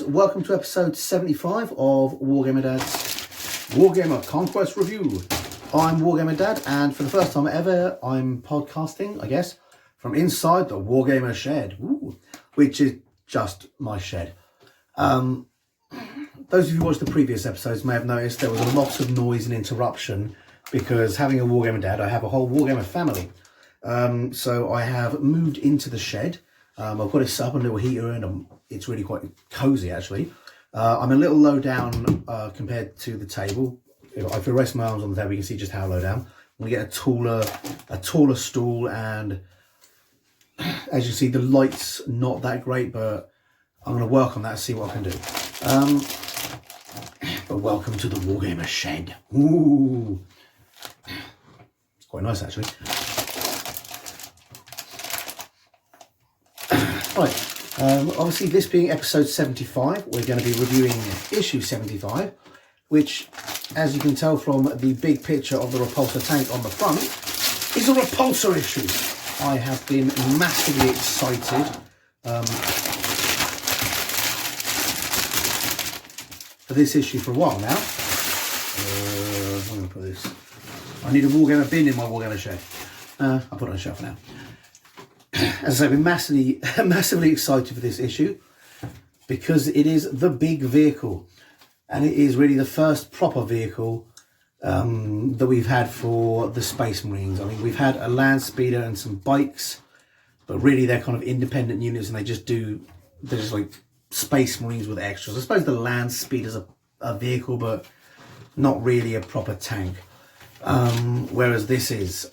welcome to episode 75 of Wargamer Dad's Wargamer Conquest Review. I'm Wargamer Dad, and for the first time ever, I'm podcasting, I guess, from inside the Wargamer shed, which is just my shed. Those of you who watched the previous episodes may have noticed there was a lot of noise and interruption because having a Wargamer Dad, I have a whole Wargamer family. So I have moved into the shed. I've got it set up, a little heater, and it's really quite cozy actually. I'm a little low down compared to the table. If I rest my arms on the table, you can see just how low down. I'm gonna get a taller stool, and as you see, the light's not that great, but I'm gonna work on that and see what I can do. But welcome to the Wargamer shed. Ooh, it's quite nice actually. Right, obviously this being episode 75, we're going to be reviewing issue 75, which, as you can tell from the big picture of the repulsor tank on the front, is a repulsor issue. I have been massively excited for this issue for a while now. I'm going to put this. I need a Wargamer bin in my Wargamer shed. I'll put it on the shelf now. As I say, I've been massively excited for this issue because it is the big vehicle, and it is really the first proper vehicle that we've had for the Space Marines. I mean, we've had a land speeder and some bikes, but really they're kind of independent units, and they're just like Space Marines with extras. I suppose the land speeder's a vehicle, but not really a proper tank. Whereas this is,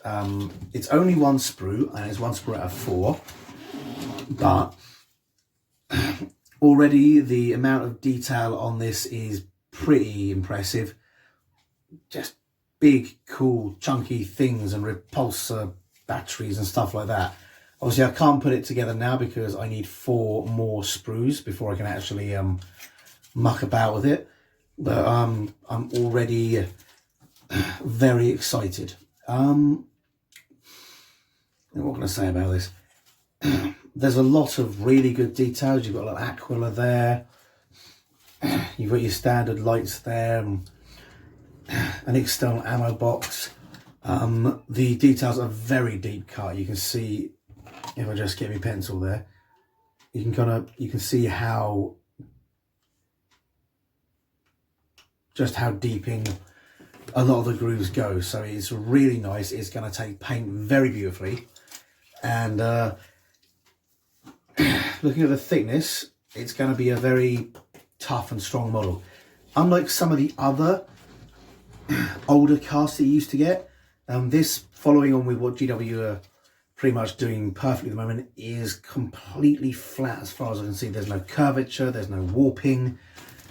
it's only one sprue, and it's one sprue out of 4, but already the amount of detail on this is pretty impressive. Just big, cool, chunky things and repulsor batteries and stuff like that. Obviously I can't put it together now because I need 4 more sprues before I can actually muck about with it, but I'm already very excited. What can I say about this? There's a lot of really good details. You've got a little Aquila there. You've got your standard lights there. An external ammo box. The details are very deep cut. You can see, if I just get my pencil there, you can see how deep in a lot of the grooves go. So it's really nice. It's going to take paint very beautifully, and looking at the thickness, it's going to be a very tough and strong model. Unlike some of the other older casts that you used to get, this, following on with what GW are pretty much doing perfectly at the moment, is completely flat as far as I can see. There's no curvature, there's no warping.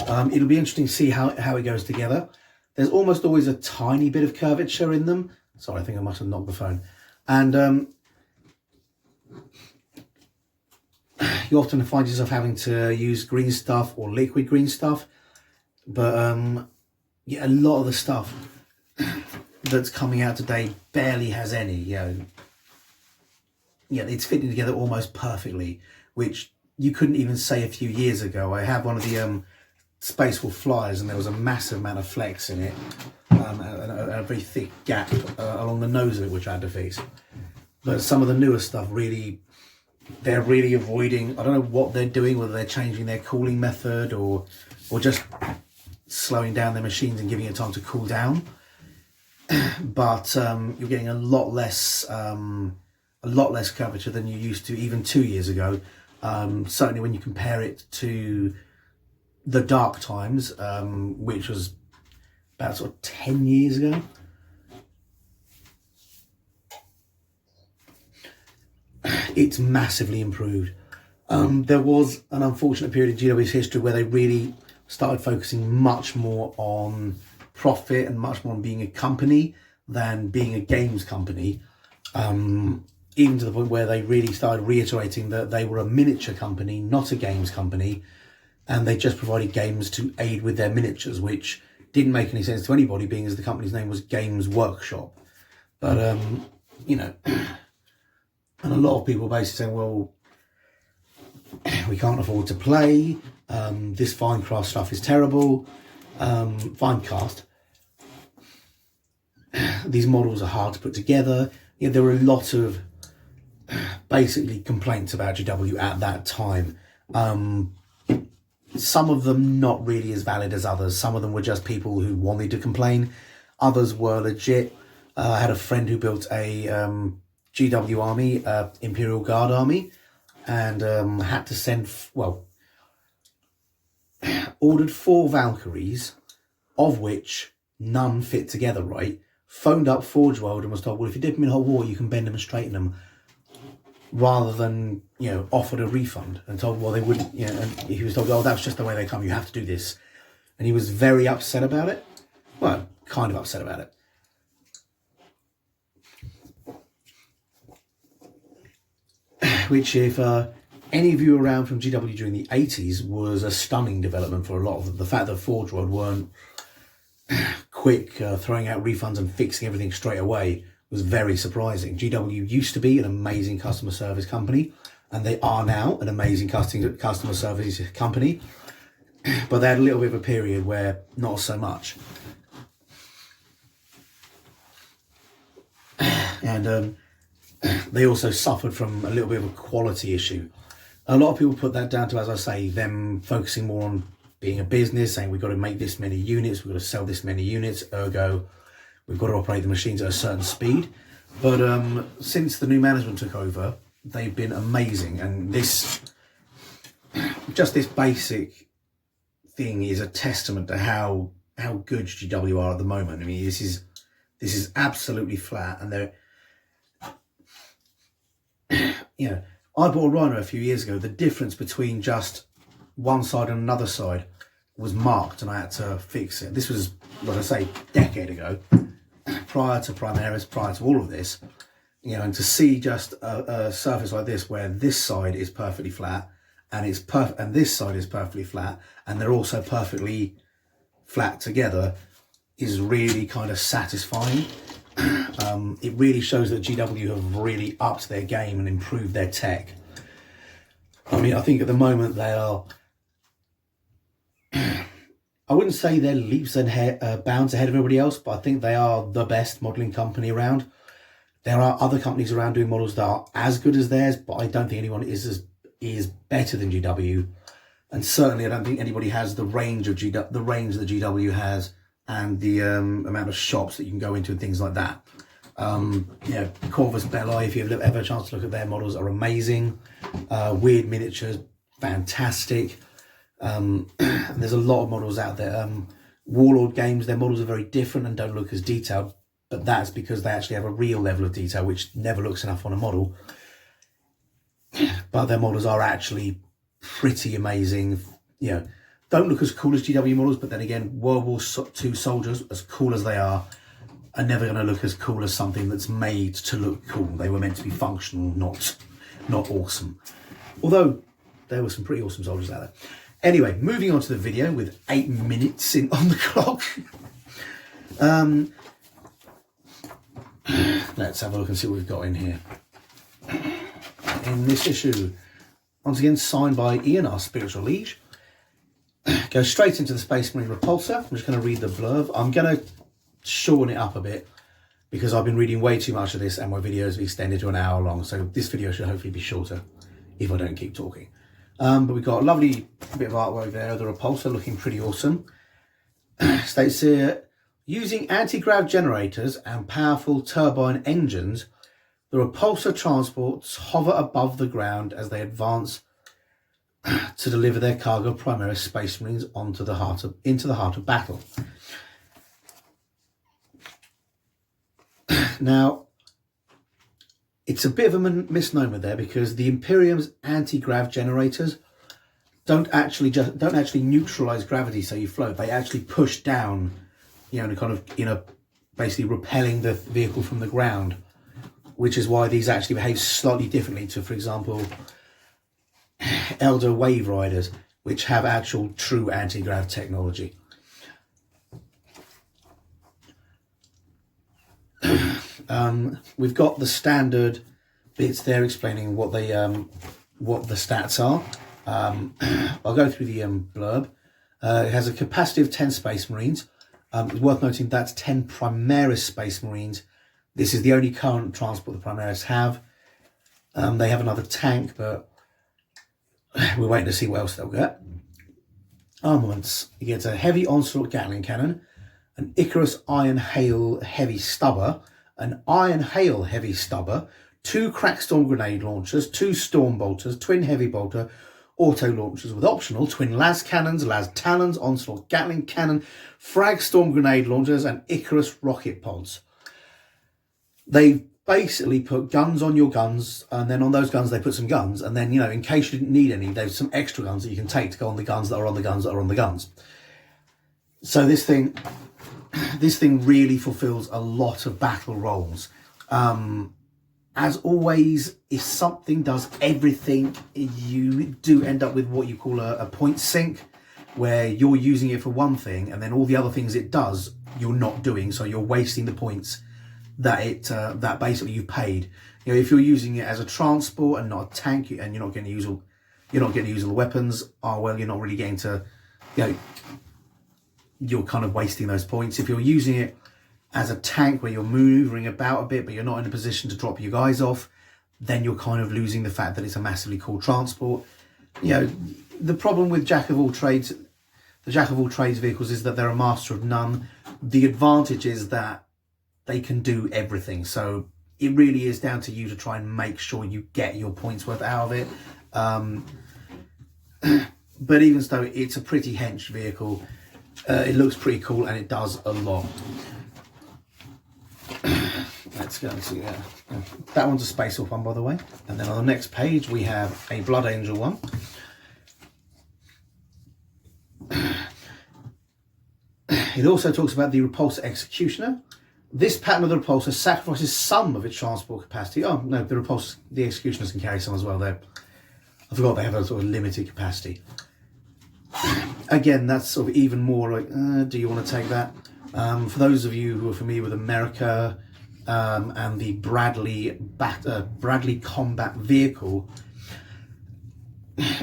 It'll be interesting to see how it goes together. There's almost always a tiny bit of curvature in them. Sorry, I think I must have knocked the phone. And you often find yourself having to use green stuff or liquid green stuff. But yeah, a lot of the stuff that's coming out today barely has any. Yeah, it's fitting together almost perfectly, which you couldn't even say a few years ago. I have one of the Space Wolf flyers, and there was a massive amount of flex in it, and a very thick gap along the nose of it, which I had to fix. But some of the newer stuff, they're really avoiding. I don't know what they're doing, whether they're changing their cooling method or just slowing down their machines and giving it time to cool down. But you're getting a lot less curvature than you used to even 2 years ago. Certainly when you compare it to the Dark Times, which was about sort of 10 years ago. It's massively improved. There was an unfortunate period in GW's history where they really started focusing much more on profit and much more on being a company than being a games company. Even to the point where they really started reiterating that they were a miniature company, not a games company. And they just provided games to aid with their miniatures, which didn't make any sense to anybody, being as the company's name was Games Workshop. But, you know, and a lot of people basically saying, well, we can't afford to play. This Finecast stuff is terrible. Finecast. These models are hard to put together. Yeah, there were a lot of basically complaints about GW at that time. Some of them not really as valid as others. Some of them were just people who wanted to complain. Others were legit. I had a friend who built a GW army, Imperial Guard army, and had to send, ordered 4 Valkyries, of which none fit together right. Phoned up Forge World and was told, well, if you dip them in hot water, you can bend them and straighten them, rather than, offered a refund, and told, well, they wouldn't, and he was told, oh, that's just the way they come, you have to do this. And he was very upset about it. Well, kind of upset about it. Which, if any of you around from GW during the 80s, was a stunning development for a lot of them. The fact that Forge World weren't quick throwing out refunds and fixing everything straight away was very surprising. GW used to be an amazing customer service company, and they are now an amazing customer service company, but they had a little bit of a period where not so much. And they also suffered from a little bit of a quality issue. A lot of people put that down to, as I say, them focusing more on being a business, saying we've got to make this many units, we've got to sell this many units, ergo we've got to operate the machines at a certain speed. But since the new management took over, they've been amazing, and this basic thing is a testament to how good GW are at the moment. I mean, this is absolutely flat, and they're I bought a Rhino a few years ago. The difference between just one side and another side was marked, and I had to fix it. This was, like I say, a decade ago, prior to Primaris, prior to all of this. And to see just a surface like this, where this side is perfectly flat, and and this side is perfectly flat, and they're also perfectly flat together, is really kind of satisfying. It really shows that GW have really upped their game and improved their tech. I mean, I think at the moment they are, I wouldn't say they're leaps and bounds ahead of everybody else, but I think they are the best modelling company around. There are other companies around doing models that are as good as theirs, but I don't think anyone is better than GW. And certainly I don't think anybody has the range that GW has, and the amount of shops that you can go into and things like that. Corvus Belli, if you've ever had a chance to look at their models, are amazing. Weird Miniatures, fantastic. There's a lot of models out there. Warlord Games, their models are very different and don't look as detailed, but that's because they actually have a real level of detail, which never looks enough on a model. But their models are actually pretty amazing. Don't look as cool as GW models, but then again, World War II soldiers, as cool as they are never going to look as cool as something that's made to look cool. They were meant to be functional, not awesome. Although there were some pretty awesome soldiers out there. Anyway, moving on to the video with 8 minutes on the clock. Let's have a look and see what we've got in here. In this issue, once again signed by Ian, our spiritual liege. Go straight into the Space Marine Repulsor. I'm just going to read the blurb. I'm going to shorten it up a bit because I've been reading way too much of this and my videos have extended to an hour long. So this video should hopefully be shorter if I don't keep talking. But we've got a lovely bit of artwork there. The Repulsor looking pretty awesome. States here, using anti-grav generators and powerful turbine engines, the Repulsor transports hover above the ground as they advance to deliver their cargo of Primaris Space Marines into the heart of battle. Now, it's a bit of a misnomer there, because the Imperium's anti-grav generators don't actually neutralize gravity so you float. They actually push down, basically repelling the vehicle from the ground, which is why these actually behave slightly differently to, for example, Elder Wave Riders, which have actual true anti-grav technology. We've got the standard bits there explaining what the stats are. I'll go through the blurb. It has a capacity of 10 Space Marines. It's worth noting that's 10 Primaris Space Marines. This is the only current transport the Primaris have. They have another tank, but we're waiting to see what else they'll get. Armaments. You get a heavy onslaught Gatling cannon, an Icarus Iron Hail heavy stubber, an Iron Hail heavy stubber, 2 Crackstorm grenade launchers, 2 Storm bolters, twin heavy bolter, auto launchers with optional twin las cannons, las talons, onslaught Gatling cannon, frag storm grenade launchers, and Icarus rocket pods. They've basically put guns on your guns, and then on those guns they put some guns, and then, you know, in case you didn't need any, there's some extra guns that you can take to go on the guns that are on the guns that are on the guns. So this thing really fulfills a lot of battle roles. As always, if something does everything, you do end up with what you call a point sink, where you're using it for one thing and then all the other things it does you're not doing, so you're wasting the points that basically you've paid. You know, if you're using it as a transport and not a tank, and you're not getting to use all the weapons, well, you're not really getting to, you know, you're kind of wasting those points. If you're using it as a tank where you're maneuvering about a bit but you're not in a position to drop your guys off, then you're kind of losing the fact that it's a massively cool transport. You know, the problem with the jack of all trades vehicles is that they're a master of none. The advantage is that they can do everything, so it really is down to you to try and make sure you get your points worth out of it. But even so, it's a pretty hench vehicle. It looks pretty cool and it does a lot. Let's go and see that one's a Space Wolf one, by the way. And then on the next page we have a Blood Angel one. It also talks about the Repulsor Executioner. This pattern of the Repulsor sacrifices some of its transport capacity. Oh no, the Executioners can carry some as well though. I forgot they have a sort of limited capacity. Again, that's sort of even more like, do you want to take that? For those of you who are familiar with America and the Bradley combat vehicle,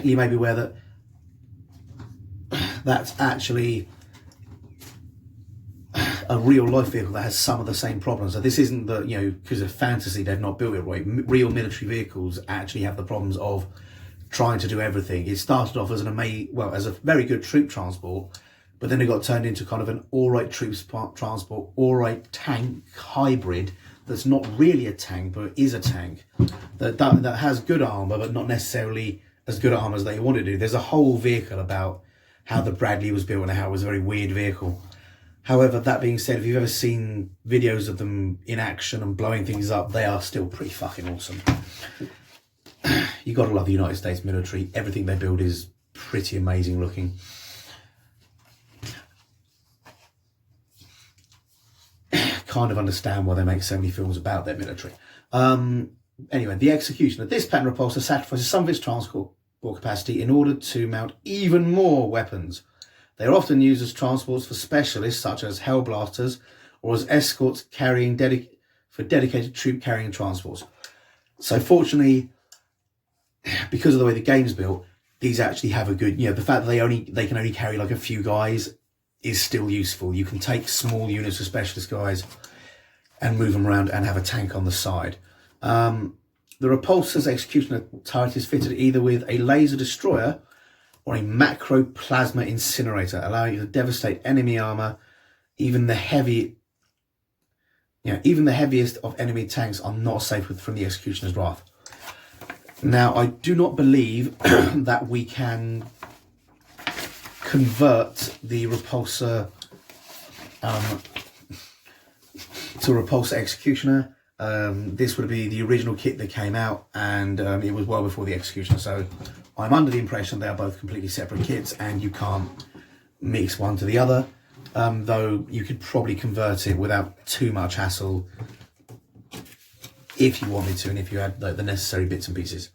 you may be aware that that's actually a real life vehicle that has some of the same problems. So this isn't that, you know, because of fantasy they've not built it right. Real military vehicles actually have the problems of trying to do everything. It started off as as a very good troop transport, but then it got turned into kind of an all-right troops transport, all-right tank hybrid that's not really a tank, but is a tank that has good armor, but not necessarily as good armor as they wanted to do. There's a whole vehicle about how the Bradley was built and how it was a very weird vehicle. However, that being said, if you've ever seen videos of them in action and blowing things up, they are still pretty fucking awesome. You gotta love the United States military. Everything they build is pretty amazing looking. Kind of understand why they make so many films about their military. Anyway, the Executioner. This pattern repulsor sacrifices some of its transport capacity in order to mount even more weapons. They are often used as transports for specialists such as Hellblasters or as escorts carrying for dedicated troop carrying transports. So fortunately, because of the way the game's built, these actually have a good, you know, the fact that they can only carry like a few guys is still useful. You can take small units of specialist guys and move them around and have a tank on the side. The Repulsor's Executioner turret is fitted either with a laser destroyer or a macro plasma incinerator, allowing you to devastate enemy armor. Even the heaviest of enemy tanks are not safe from the Executioner's wrath. Now, I do not believe that we can convert the Repulsor to Repulsor Executioner. This would be the original kit that came out, and it was well before the Executioner, so I'm under the impression they are both completely separate kits and you can't mix one to the other, though you could probably convert it without too much hassle if you wanted to and if you had the necessary bits and pieces.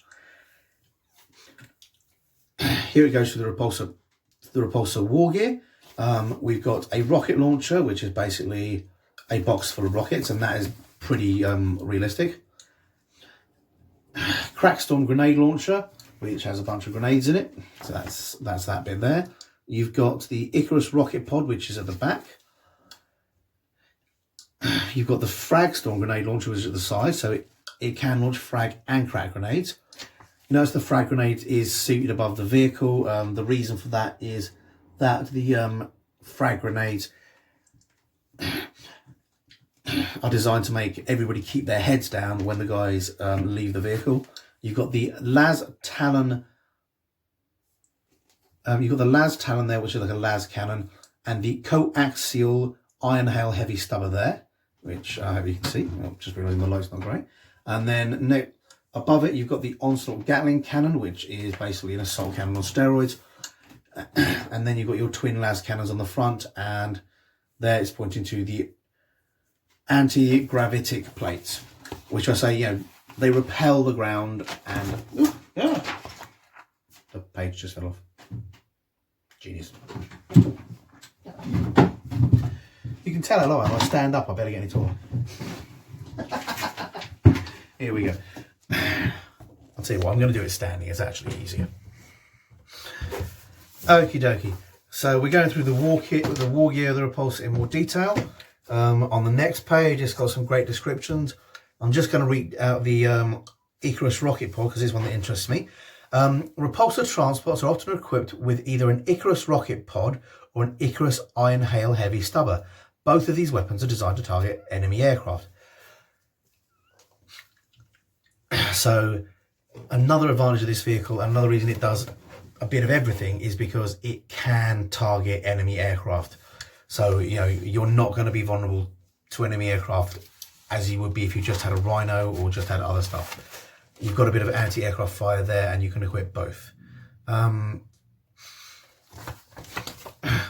Here it goes for the Repulsor War Gear. We've got a rocket launcher, which is basically a box full of rockets, and that is pretty realistic. Crackstorm grenade launcher, which has a bunch of grenades in it. So that's that bit there. You've got the Icarus rocket pod, which is at the back. You've got the frag storm grenade launcher, which is at the side, so it can launch frag and crack grenades. You notice the frag grenade is seated above the vehicle. The reason for that is that the frag grenades are designed to make everybody keep their heads down when the guys leave the vehicle. You've got the Las Talon. You've got the Las Talon there, which is like a Las cannon, and the coaxial iron hail heavy stubber there, which I hope you can see. I'm just realising the light's not great. And then above it, you've got the Onslaught Gatling cannon, which is basically an assault cannon on steroids. And then you've got your twin Las cannons on the front, and there it's pointing to the anti-gravitic plates, which I say, they repel the ground and... Ooh, yeah. The page just fell off. Genius. You can tell hello, if I stand up, I better get any taller. Here we go. I'll tell you what, I'm going to do it standing. It's actually easier. Okie dokie. So we're going through the war kit with the war gear, the repulsor in more detail. On the next page, it's got some great descriptions. I'm just going to read out the Icarus rocket pod because this is one that interests me. Repulsor transports are often equipped with either an Icarus rocket pod or an Icarus iron hail heavy stubber. Both of these weapons are designed to target enemy aircraft. So another advantage of this vehicle, another reason it does a bit of everything, is because it can target enemy aircraft. So, you're not going to be vulnerable to enemy aircraft as you would be if you just had a Rhino or just had other stuff. You've got a bit of anti-aircraft fire there, and you can equip both. I'll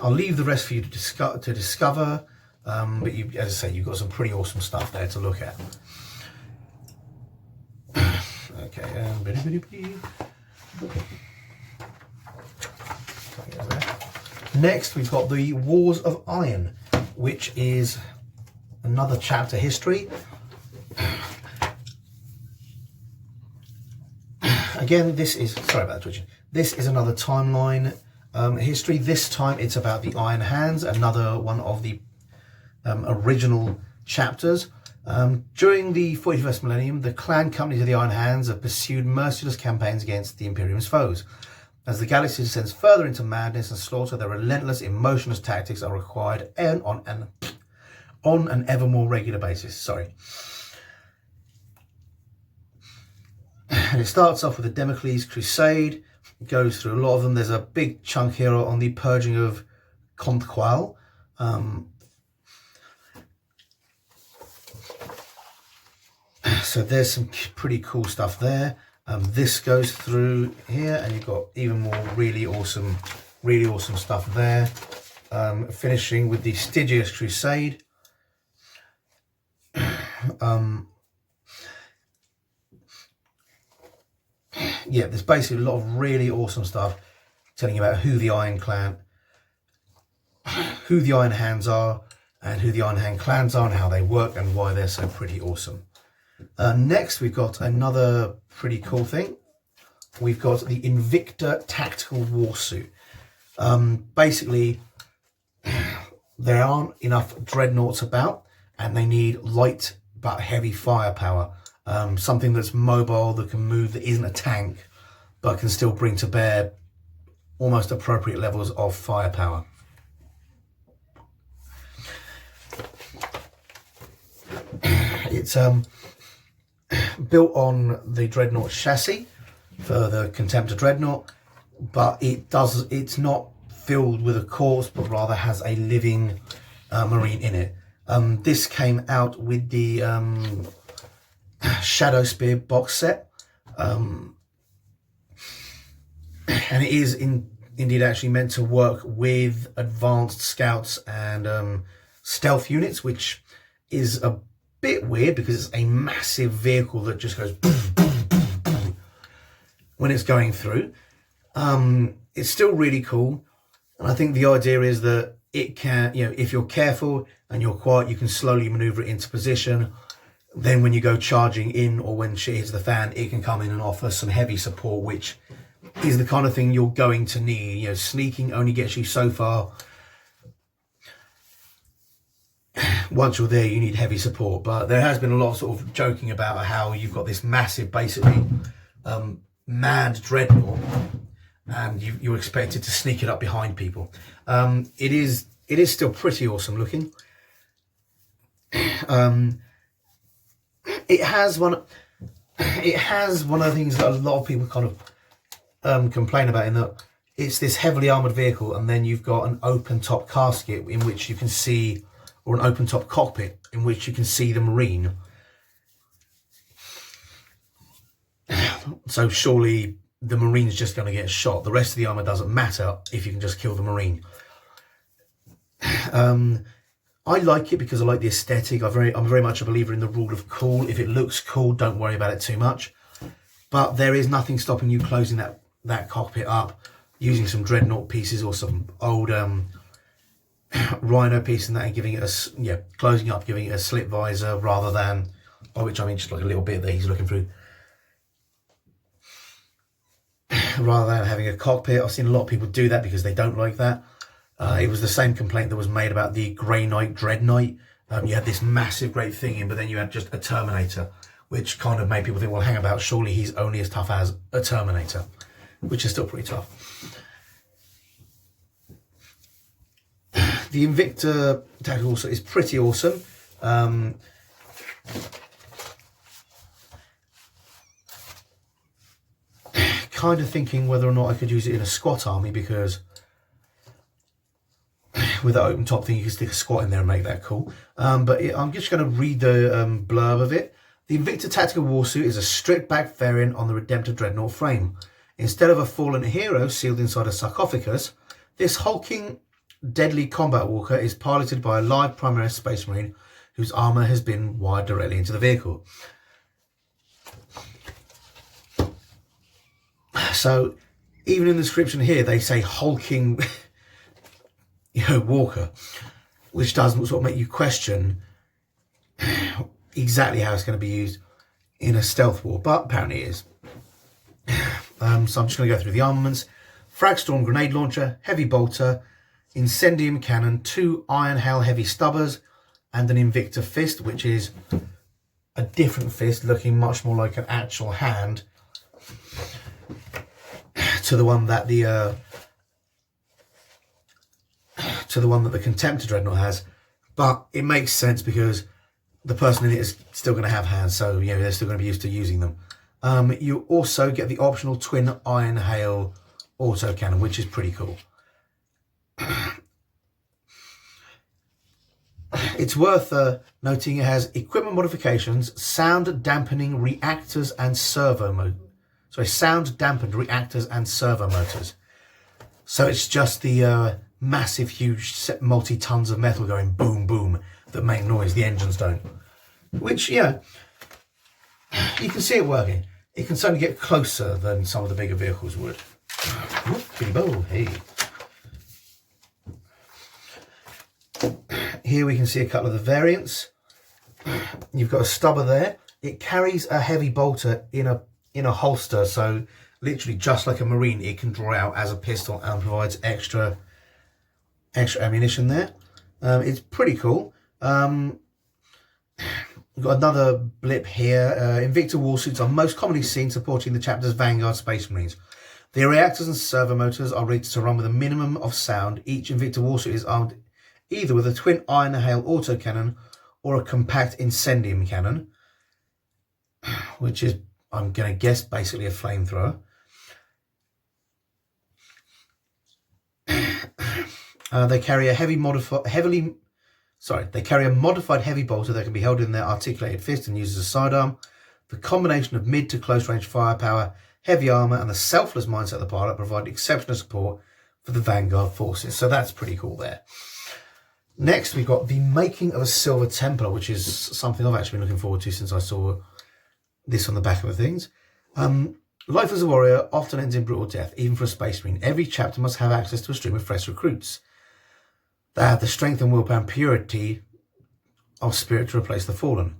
leave the rest for you to discover, but as I say, you've got some pretty awesome stuff there to look at. Okay, next we've got the Wars of Iron, which is another chapter history. Again, sorry about the twitching. This is another timeline history. This time it's about the Iron Hands, another one of the original chapters. During the 41st millennium, the clan companies of the Iron Hands have pursued merciless campaigns against the Imperium's foes. As the galaxy descends further into madness and slaughter, their relentless, emotionless tactics are required on an ever more regular basis. Sorry. And it starts off with the Damocles Crusade. It goes through a lot of them. There's a big chunk here on the purging of Conquest. So there's some pretty cool stuff there. This goes through here, and you've got even more really awesome stuff there. Finishing with the Stygius Crusade. Yeah, there's basically a lot of really awesome stuff telling you about who the Iron Hands are, and who the Iron Hand clans are, and how they work, and why they're so pretty awesome. Next, we've got another pretty cool thing. We've got the Invicta Tactical Warsuit. Basically, there aren't enough dreadnoughts about, and they need light but heavy firepower. Something that's mobile, that can move, that isn't a tank, but can still bring to bear almost appropriate levels of firepower. It's built on the Dreadnought chassis for the Contemptor Dreadnought, but it's not filled with a corpse, but rather has a living marine in it. This came out with the Shadow Spear box set, and it is indeed actually meant to work with advanced scouts and stealth units, which is a bit weird because it's a massive vehicle that just goes boom, boom, boom, boom when it's going through. It's still really cool, and I think the idea is that it can, if you're careful and you're quiet, you can slowly maneuver it into position. then when you go charging in or when shit hits the fan, it can come in and offer some heavy support, which is the kind of thing you're going to need. You know, sneaking only gets you so far. Once you're there, you need heavy support. But there has been a lot of sort of joking about how you've got this massive, basically manned dreadnought, and you're expected to sneak it up behind people. It is still pretty awesome looking. It has one of the things that a lot of people kind of complain about, in that it's this heavily armored vehicle, and then you've got an open top casket in which you can see, or an open top cockpit in which you can see the Marine. So surely the Marine's just going to get shot. The rest of the armor doesn't matter if you can just kill the Marine. I like it because I like the aesthetic. I'm very much a believer in the rule of cool. If it looks cool, don't worry about it too much. But there is nothing stopping you closing that cockpit up, using some dreadnought pieces or some old Rhino piece and that, and giving it closing up, giving it a slit visor, rather than, by which I mean just like a little bit that he's looking through, rather than having a cockpit. I've seen a lot of people do that because they don't like that. It was the same complaint that was made about the Grey Knight Dread Knight. You had this massive great thing in, but then you had just a Terminator, which kind of made people think, well, hang about, surely he's only as tough as a Terminator, which is still pretty tough. The Invicta tactical also is pretty awesome. Kind of thinking whether or not I could use it in a squat army, because with that open top thing you can stick a squat in there and make that cool. But I'm just going to read the blurb of it. The Invicta Tactical Warsuit is a stripped back variant on the Redemptor Dreadnought frame. Instead of a fallen hero sealed inside a sarcophagus, this hulking, deadly combat walker is piloted by a live Primaris Space Marine whose armour has been wired directly into the vehicle. So even in the description here they say hulking walker, which doesn't sort of make you question exactly how it's going to be used in a stealth war, but apparently it is. So I'm just going to go through the armaments. Fragstorm grenade launcher, heavy bolter, incendium cannon, 2 iron hail heavy stubbers, and an Invicta fist, which is a different fist looking much more like an actual hand to the one that the Contemptor Dreadnought has. But it makes sense because the person in it is still going to have hands, so they're still going to be used to using them. You also get the optional twin iron hail autocannon, which is pretty cool. It's worth noting it has equipment modifications, sound dampening reactors and sound dampened reactors and servo motors. So it's just the massive, huge, multi-tons of metal going boom, boom that make noise. The engines don't. Which, you can see it working. It can certainly get closer than some of the bigger vehicles would. Hey. Here we can see a couple of the variants. You've got a stubber there. It carries a heavy bolter in a holster, so literally just like a Marine, it can draw out as a pistol and provides extra ammunition there. It's pretty cool. We've got another blip here. Invicta warsuits are most commonly seen supporting the chapter's Vanguard Space Marines. The reactors and servo motors are rated to run with a minimum of sound. Each Invicta warsuit is armed either with a twin iron hail autocannon or a compact incendium cannon, which is, I'm going to guess, basically a flamethrower. They carry a modified heavy bolter that can be held in their articulated fist and used as a sidearm. The combination of mid to close range firepower, heavy armor, and the selfless mindset of the pilot provide exceptional support for the Vanguard forces. So that's pretty cool there. Next, we've got the making of a Silver Templar, which is something I've actually been looking forward to since I saw this on the back of the things. Life as a warrior often ends in brutal death, even for a Space Marine. Every chapter must have access to a stream of fresh recruits that have the strength and willpower and purity of spirit to replace the fallen.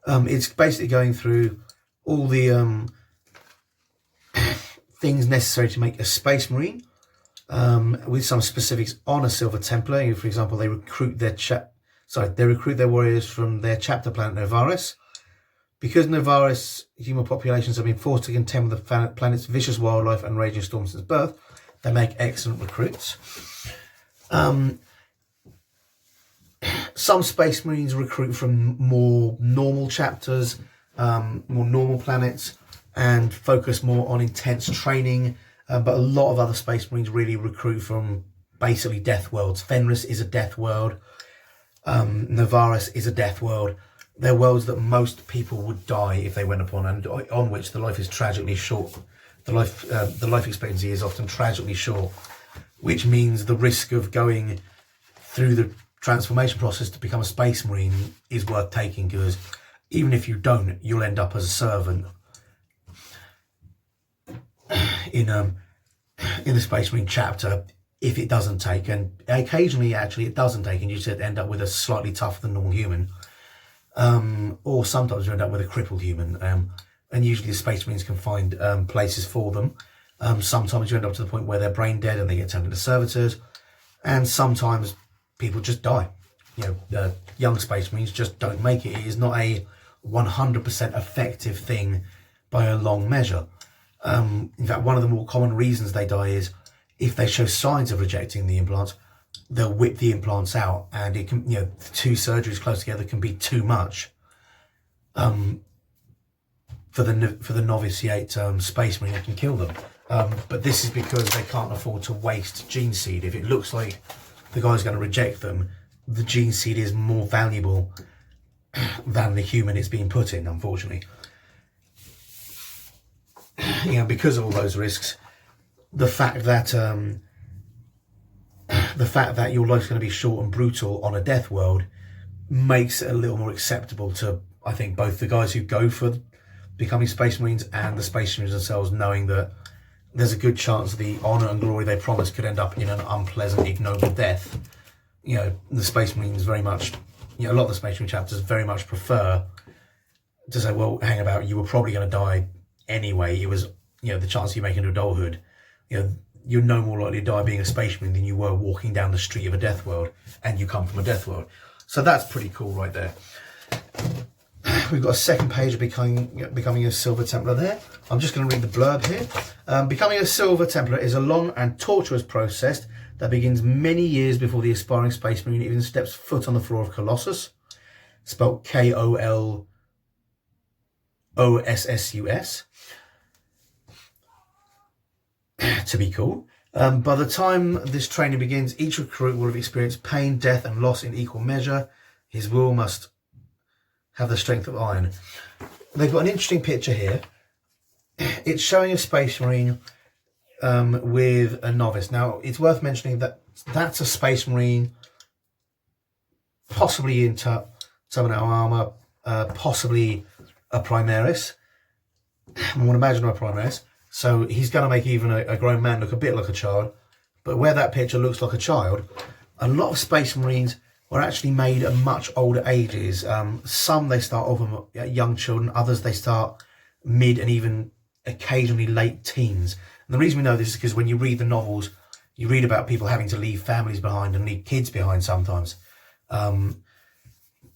It's basically going through all the things necessary to make a Space Marine, with some specifics on a Silver Templar. For example, they recruit their warriors from their chapter planet Novaris. Because Novaris human populations have been forced to contend with the planet's vicious wildlife and raging storms since birth, they make excellent recruits. Some Space Marines recruit from more normal chapters, more normal planets, and focus more on intense training. But a lot of other Space Marines really recruit from basically death worlds. Fenris is a death world. Novaris is a death world. They're worlds that most people would die if they went upon, and on which the life is tragically short. The life expectancy is often tragically short, which means the risk of going through the transformation process to become a Space Marine is worth taking, because even if you don't, you'll end up as a servant in the Space Marine chapter if it doesn't take. And occasionally, actually, it doesn't take, and you just end up with a slightly tougher than normal human. Or sometimes you end up with a crippled human, and usually the Space Marines can find places for them. Sometimes you end up to the point where they're brain dead and they get turned into servitors, and sometimes people just die. The young Space Marines just don't make it. It is not a 100% effective thing by a long measure. In fact, one of the more common reasons they die is if they show signs of rejecting the implants, they'll whip the implants out, and it can, two surgeries close together can be too much for the novitiate Space Marine. It can kill them. But this is because they can't afford to waste gene seed. If it looks like the guy's going to reject them, the gene seed is more valuable than the human it's being put in, unfortunately. Because of all those risks, the fact that your life's going to be short and brutal on a death world makes it a little more acceptable to, I think, both the guys who go for becoming Space Marines and the Space Marines themselves, knowing that there's a good chance the honour and glory they promise could end up in an unpleasant, ignoble death. The Space Marines very much, a lot of the Space Marine chapters very much prefer to say, well, hang about, you were probably going to die anyway. It was, the chance you make into adulthood, you're no more likely to die being a Space Marine than you were walking down the street of a death world, and you come from a death world. So that's pretty cool right there. We've got a second page of becoming a Silver Templar there. I'm just going to read the blurb here. Becoming a Silver Templar is a long and tortuous process that begins many years before the aspiring Space Marine even steps foot on the floor of Colossus, spelled Kolossus. To be cool. By the time this training begins, each recruit will have experienced pain, death, and loss in equal measure. His will must have the strength of iron. They've got an interesting picture here. It's showing a Space Marine with a novice. Now, it's worth mentioning that that's a Space Marine, possibly in Terminator armor, possibly a Primaris. I would imagine a Primaris. So he's going to make even a grown man look a bit like a child. But where that picture looks like a child, a lot of Space Marines were actually made at much older ages. Some they start off at young children, others they start mid and even occasionally late teens. And the reason we know this is because when you read the novels, you read about people having to leave families behind and leave kids behind sometimes.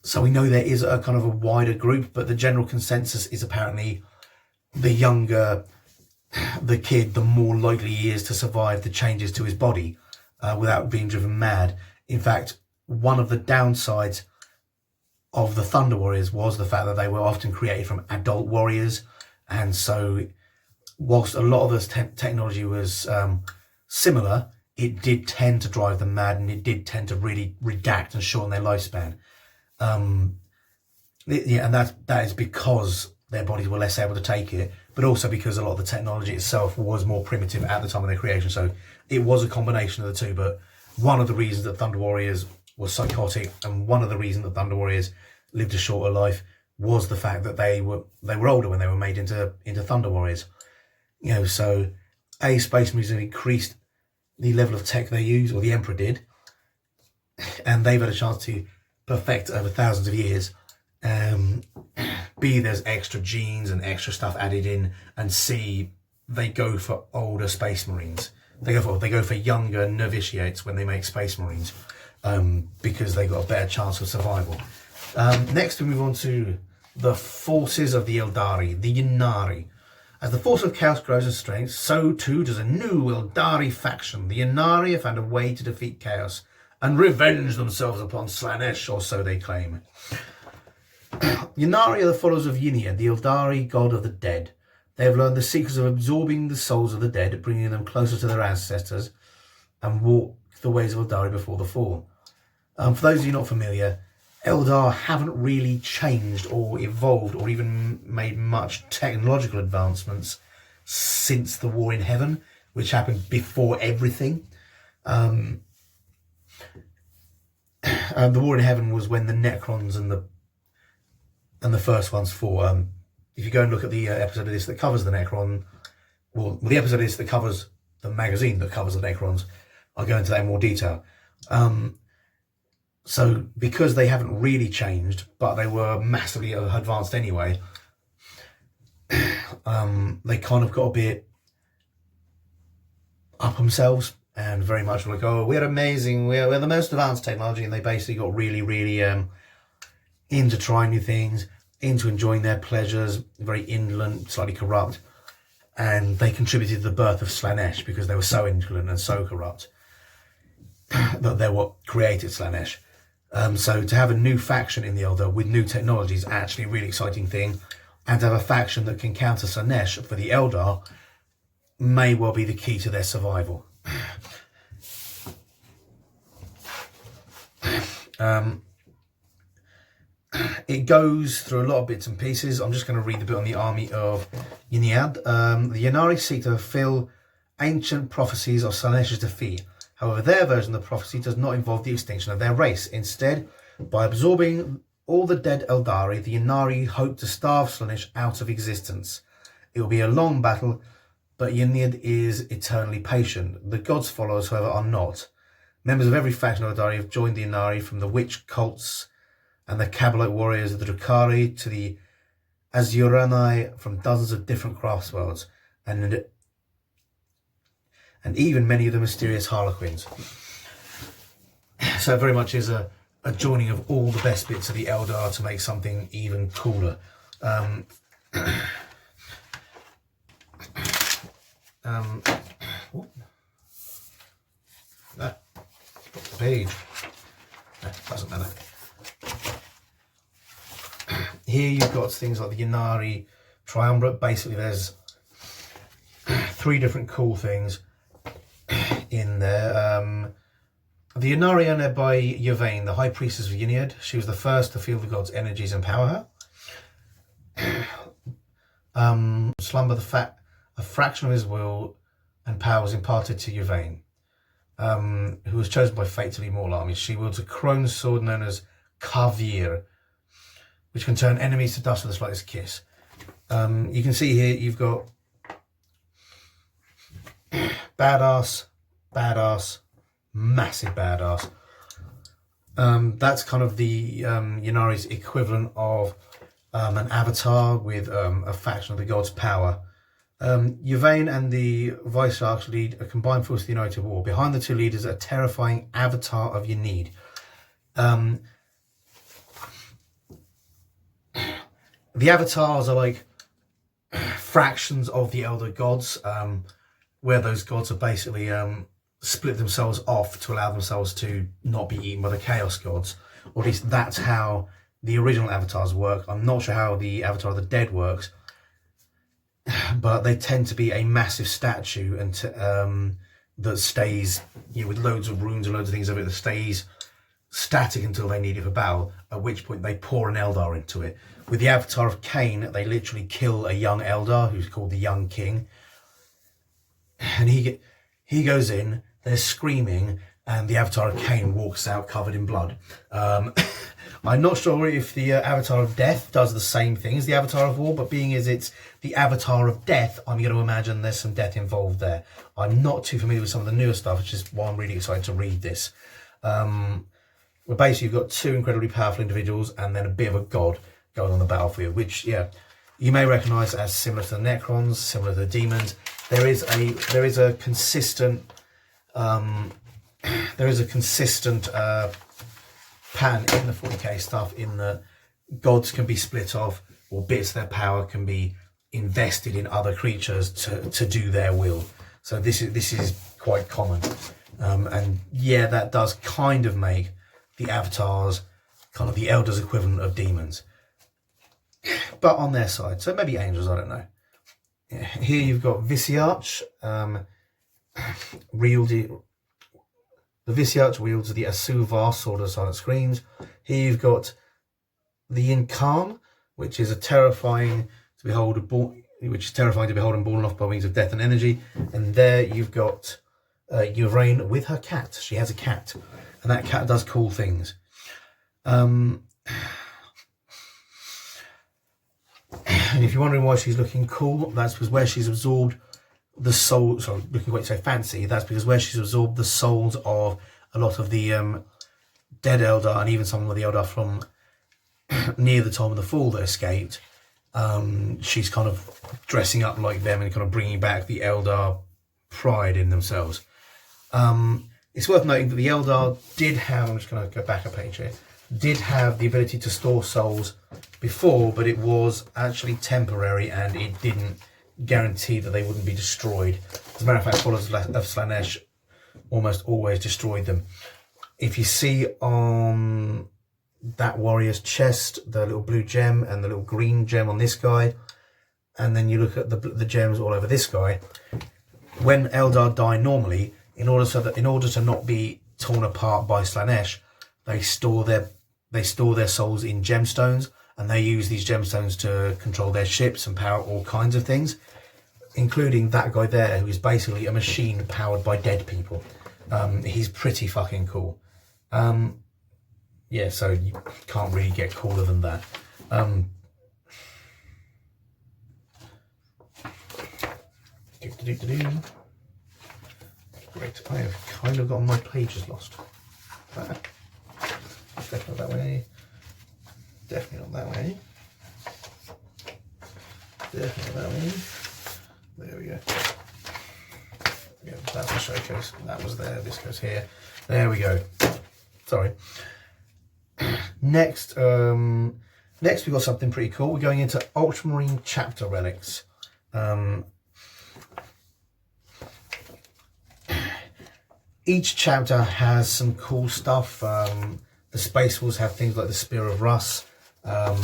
So we know there is a kind of a wider group, but the general consensus is apparently the younger the kid, the more likely he is to survive the changes to his body without being driven mad. In fact, one of the downsides of the Thunder Warriors was the fact that they were often created from adult warriors. And so whilst a lot of this technology was similar, it did tend to drive them mad, and it did tend to really redact and shorten their lifespan. And that is because their bodies were less able to take it, but also because a lot of the technology itself was more primitive at the time of their creation. So it was a combination of the two. But one of the reasons that Thunder Warriors was psychotic, and one of the reasons that Thunder Warriors lived a shorter life, was the fact that they were older when they were made into Thunder Warriors. So Space Marines have increased the level of tech they use, or the Emperor did, and they've had a chance to perfect over thousands of years. B, there's extra genes and extra stuff added in, and C, they go for older Space Marines. They go for younger novitiates when they make Space Marines, because they got a better chance of survival. Next we move on to the forces of the Eldari, the Ynnari. As the force of chaos grows in strength, so too does a new Eldari faction. The Ynnari have found a way to defeat chaos and revenge themselves upon Slanesh, or so they claim. Ynnari are the followers of Ynir, the Eldari god of the dead. They have learned the secrets of absorbing the souls of the dead, bringing them closer to their ancestors, and walk the ways of Eldari before the fall. For those of you not familiar, Eldar haven't really changed or evolved or even made much technological advancements since the War in Heaven, which happened before everything. The War in Heaven was when the Necrons and the first ones fought. If you go and look at the episode of this that covers the Necron, well, the episode of this that covers the magazine that covers the Necrons, I'll go into that in more detail. So because they haven't really changed, but they were massively advanced anyway, they kind of got a bit up themselves and very much like, oh, we're amazing, we're the most advanced technology, and they basically got really, really into trying new things, into enjoying their pleasures, very indolent, slightly corrupt, and they contributed to the birth of Slanesh because they were so indolent and so corrupt that they're what created Slanesh. So to have a new faction in the Eldar with new technology is actually a really exciting thing, and to have a faction that can counter Slanesh for the Eldar may well be the key to their survival. It goes through a lot of bits and pieces. I'm just going to read the bit on the army of Yniad. The Ynnari seek to fulfill ancient prophecies of Slanesh's defeat. However, their version of the prophecy does not involve the extinction of their race. Instead, by absorbing all the dead Eldari, the Ynnari hope to starve Slaanesh out of existence. It will be a long battle, but Yniad is eternally patient. The gods' followers, however, are not. Members of every faction of Eldari have joined the Ynnari, from the witch cults and the Kabbalite warriors of the Drukhari to the Azurani from dozens of different crafts worlds, and even many of the mysterious Harlequins. So it very much is a joining of all the best bits of the Eldar to make something even cooler. Drop the page. Doesn't matter. Here you've got things like the Ynnari Triumvirate. Basically there's 3 different cool things in there. The Ynnari are led by Yvain, the High Priestess of Yniad. She was the first to feel the gods' energies empower her. Slumber, a fraction of his will and power was imparted to Yvain, who was chosen by fate to lead mortal armies. She wields a crone sword known as Kavir, which can turn enemies to dust with the slightest kiss. You can see here you've got badass, massive badass. That's kind of the Ynnari's equivalent of an avatar with a faction of the god's power. Yvain and the Vicearchs lead a combined force of the United War. Behind the two leaders, a terrifying avatar of Ynid. The avatars are like fractions of the elder gods, where those gods are basically split themselves off to allow themselves to not be eaten by the chaos gods, or at least that's how the original avatars work. I'm not sure how the Avatar of the Dead works, but they tend to be a massive statue and that stays, with loads of runes and loads of things of it, that stays static until they need it for battle, at which point they pour an Eldar into it. With the Avatar of Cain, they literally kill a young Eldar who's called the Young King, and he goes in, they're screaming, and the Avatar of Cain walks out covered in blood. I'm not sure if the Avatar of Death does the same thing as the Avatar of War, but being as it's the Avatar of Death, I'm going to imagine there's some death involved there. I'm not too familiar with some of the newer stuff, which is why I'm really excited to read this. Well, basically, you've got 2 incredibly powerful individuals and then a bit of a god. going on the battlefield, which, yeah, you may recognise as similar to the Necrons, similar to the Demons. There is a consistent pattern in the 40k stuff, in that gods can be split off, or bits of their power can be invested in other creatures to do their will. So this is quite common, and yeah, that does kind of make the avatars kind of the elders equivalent of demons, but on their side. So maybe angels, I don't know. Here you've got Visiarch, the Visiarch wields the Asuvar Sword of Silent Screens. Here you've got the Incarn, which is terrifying to behold and borne off by wings of death and energy. And there you've got Yvraine with her cat. She has a cat, and that cat does cool things. And if you're wondering why she's looking cool, that's because where she's absorbed the soul, sorry, looking quite so fancy, that's because where she's absorbed the souls of a lot of the dead Eldar, and even some of the Eldar from near the time of the fall that escaped. She's kind of dressing up like them and kind of bringing back the Eldar pride in themselves. It's worth noting that the Eldar did have, I'm just going to go back a page here, did have the ability to store souls before, but it was actually temporary, and it didn't guarantee that they wouldn't be destroyed. As a matter of fact, followers of Slaanesh almost always destroyed them. If you see on that warrior's chest the little blue gem and the little green gem on this guy, and then you look at the gems all over this guy, when Eldar die normally, in order to not be torn apart by Slaanesh, they store their souls in gemstones, and they use these gemstones to control their ships and power all kinds of things, including that guy there, who is basically a machine powered by dead people. He's pretty fucking cool. Yeah, so you can't really get cooler than that. Great, I have kind of gotten my pages lost. Definitely not that way. Definitely not that way. Definitely not that way. There we go. Yeah, that's the showcase. That was there. This goes here. There we go. Sorry. Next we've got something pretty cool. We're going into Ultramarine chapter relics. Each chapter has some cool stuff. The Space Wolves have things like the Spear of Russ, and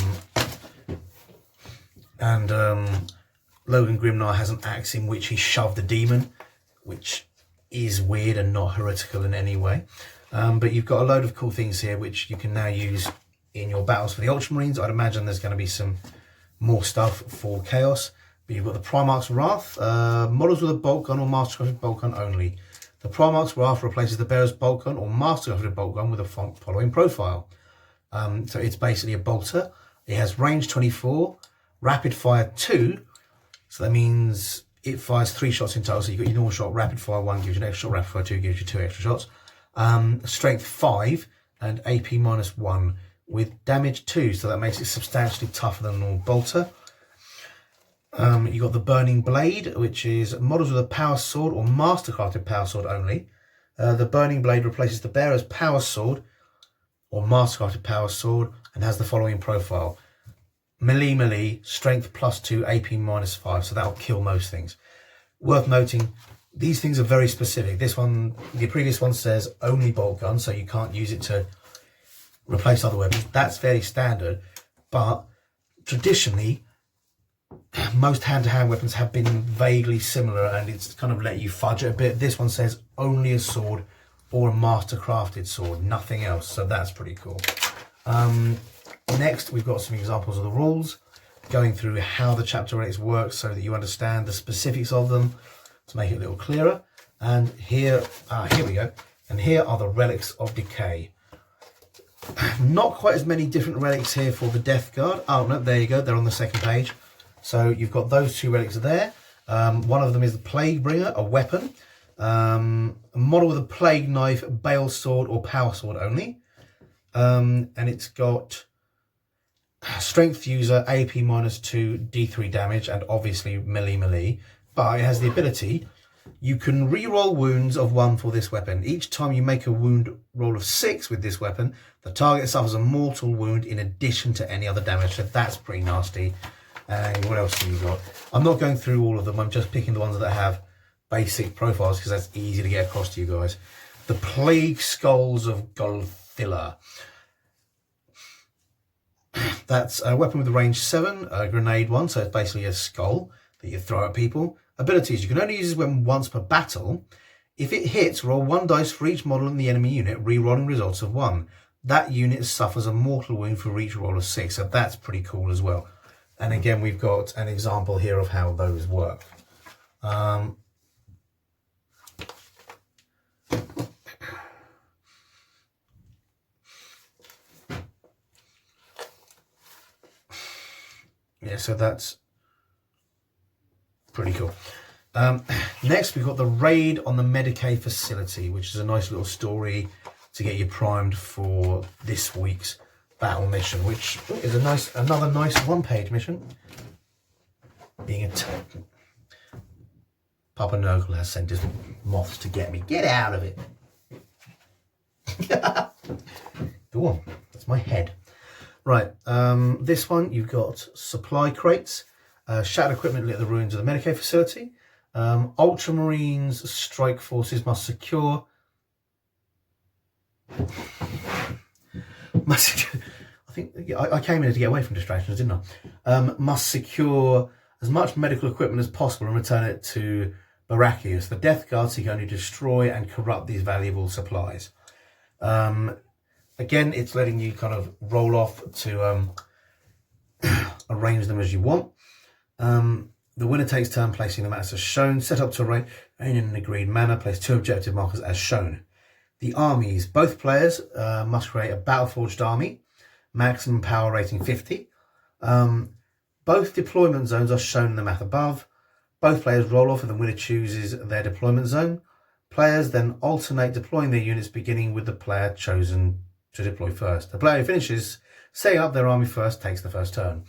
Logan Grimnar has an axe in which he shoved a demon, which is weird and not heretical in any way. But you've got a load of cool things here which you can now use in your battles for the Ultramarines. I'd imagine there's going to be some more stuff for Chaos. But you've got the Primarch's Wrath, models with a bolt gun or mastercrafted bolt gun only. The Primarch's Wrath replaces the Bearer's bolt gun or mastercrafted bolt gun with a following profile. So it's basically a bolter. It has range 24, rapid fire 2. So that means it fires 3 shots in total. So you've got your normal shot, rapid fire 1 gives you an extra shot, rapid fire 2 gives you 2 extra shots. Strength 5 and AP -1 with damage 2. So that makes it substantially tougher than a normal bolter. You got the Burning Blade, which is models with a power sword or mastercrafted power sword only. The Burning Blade replaces the Bearer's power sword or mastercrafted power sword and has the following profile: melee, strength +2, AP -5. So that'll kill most things. Worth noting, these things are very specific. This one, the previous one says only bolt gun, so you can't use it to replace other weapons. That's fairly standard, but traditionally, most hand-to-hand weapons have been vaguely similar, and it's kind of let you fudge it a bit. This one says only a sword or a master-crafted sword, nothing else, so that's pretty cool. Next, we've got some examples of the rules, going through how the chapter relics work so that you understand the specifics of them to make it a little clearer. And here we go. And here are the relics of decay. Not quite as many different relics here for the Death Guard. Oh no, there you go. They're on the second page. So you've got those 2 relics there. One of them is the Plague Bringer, a weapon. A model with a Plague Knife, Bale Sword, or Power Sword only. And it's got Strength user, AP -2, D3 damage, and obviously melee. But it has the ability, you can re-roll wounds of 1 for this weapon. Each time you make a wound roll of 6 with this weapon, the target suffers a mortal wound in addition to any other damage. So that's pretty nasty. And what else have you got? I'm not going through all of them. I'm just picking the ones that have basic profiles because that's easy to get across to you guys. The Plague Skulls of Golthilla. That's a weapon with a range 7, a grenade one, so it's basically a skull that you throw at people. Abilities, you can only use this weapon once per battle. If it hits, roll 1 dice for each model in the enemy unit, re-rolling results of 1. That unit suffers a mortal wound for each roll of 6, so that's pretty cool as well. And again, we've got an example here of how those work. Yeah, so that's pretty cool. Next, we've got the raid on the Medicaid facility, which is a nice little story to get you primed for this week's battle mission, which is another nice one-page mission. Being attacked. Papa Nurgle has sent his moths to get me. Get out of it. Go on. That's my head. Right. This one, you've got supply crates, shattered equipment lit at the ruins of the Medicaid facility. Ultramarines strike forces must secure. I think I came in to get away from distractions, didn't I? Must secure as much medical equipment as possible and return it to Barakius. The Death Guard seek only destroy and corrupt these valuable supplies. Again, it's letting you kind of roll off to arrange them as you want. The winner takes turn placing them as shown. Set up to arrange in an agreed manner. Place 2 objective markers as shown. The armies. Both players must create a battle-forged army. Maximum power rating 50. Both deployment zones are shown in the map above. Both players roll off and the winner chooses their deployment zone. Players then alternate deploying their units, beginning with the player chosen to deploy first. The player who finishes setting up their army first takes the first turn.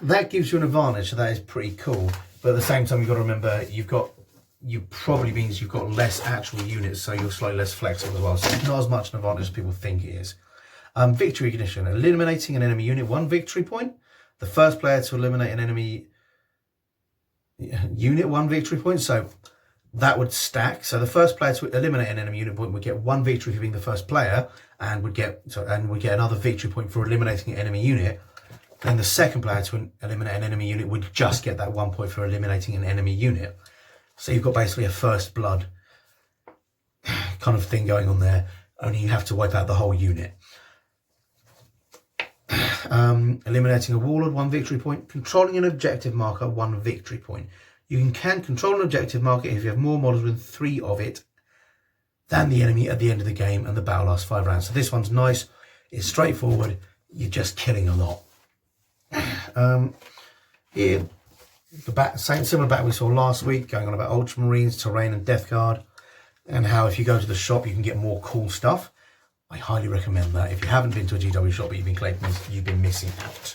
That gives you an advantage, so that is pretty cool. But at the same time, you've got to remember, you probably means you've got less actual units, so you're slightly less flexible as well. So it's not as much an advantage as people think it is. Victory condition. Eliminating an enemy unit, 1 victory point. The first player to eliminate an enemy unit, 1 victory point. So that would stack. So the first player to eliminate an enemy unit point would get 1 victory for being the first player, and would get another victory point for eliminating an enemy unit. Then the second player to eliminate an enemy unit would just get that 1 point for eliminating an enemy unit. So you've got basically a first blood kind of thing going on there. Only you have to wipe out the whole unit. Eliminating a warlord, 1 victory point. Controlling an objective marker, 1 victory point. You can control an objective marker if you have more models with 3 of it than the enemy at the end of the game, and the battle lasts 5 rounds. So this one's nice. It's straightforward. You're just killing a lot. Here, similar battle we saw last week, going on about Ultramarines, Terrain, and Death Guard, and how if you go to the shop you can get more cool stuff. I highly recommend that. If you haven't been to a GW shop, but you've been missing out.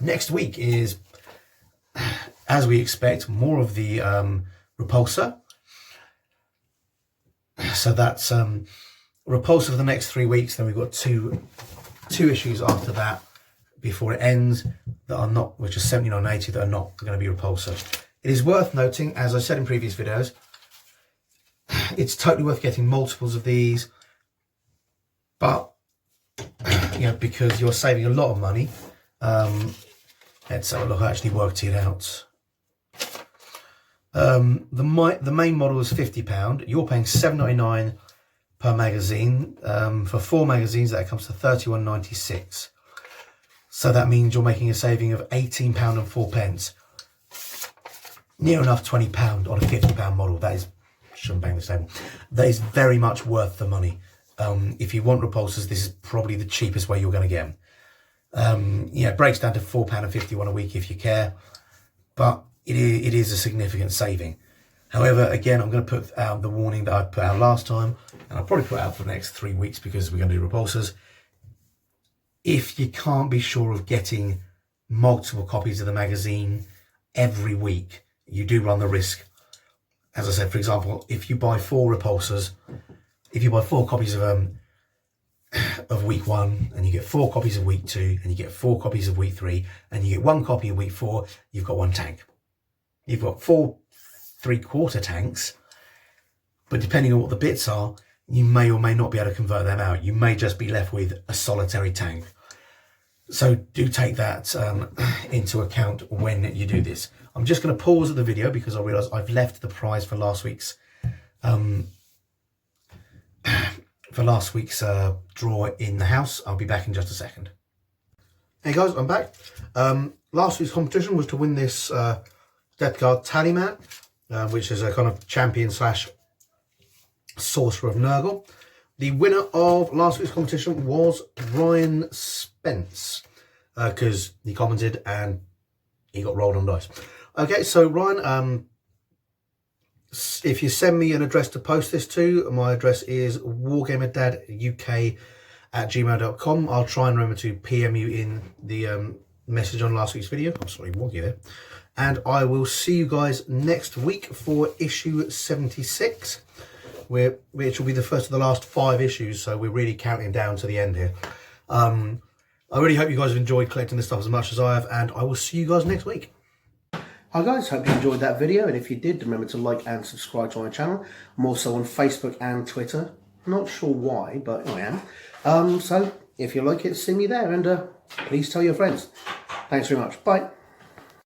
Next week is, as we expect, more of the Repulsor. So that's Repulsor for the next 3 weeks. Then we've got two issues after that before it ends that are not, which are 79 and 80, that are not going to be Repulsor. It is worth noting, as I said in previous videos, it's totally worth getting multiples of these, but because you're saving a lot of money. Let's have a look. I actually worked it out. The main model is £50. You're paying £7.99 per magazine. For 4 magazines, that comes to £31.96. So that means you're making a saving of £18 and 4 pence. Near enough £20 on a £50 model. That is, shouldn't bang the table. That is very much worth the money. If you want repulsors, this is probably the cheapest way you're going to get them. It breaks down to £4.51 a week if you care, but it is a significant saving. However, again, I'm going to put out the warning that I put out last time, and I'll probably put it out for the next 3 weeks because we're going to do repulsors. If you can't be sure of getting multiple copies of the magazine every week, you do run the risk. As I said, for example, if you buy 4 repulsors, if you buy 4 copies of week 1, and you get 4 copies of week 2, and you get 4 copies of week 3, and you get 1 copy of week 4, you've got 1 tank. You've got 4 3/4 tanks, but depending on what the bits are, you may or may not be able to convert them out. You may just be left with a solitary tank. So do take that into account when you do this. I'm just going to pause the video because I realise I've left the prize for last week's draw in the house. I'll be back in just a second. Hey guys, I'm back. Last week's competition was to win this Death Guard tally mat, which is a kind of champion / sorcerer of Nurgle. The winner of last week's competition was Ryan Spence, because he commented and he got rolled on dice. Okay, so Ryan, if you send me an address to post this to, my address is wargamerdaduk@gmail.com. I'll try and remember to PM you in the message on last week's video. I'm sorry, Woggy there. And I will see you guys next week for issue 76, which will be the first of the last 5 issues. So we're really counting down to the end here. I really hope you guys have enjoyed collecting this stuff as much as I have, and I will see you guys next week. Hi guys, hope you enjoyed that video, and if you did, remember to like and subscribe to my channel. I'm also on Facebook and Twitter. Not sure why, but I am. So if you like it, see me there, and please tell your friends. Thanks very much. Bye.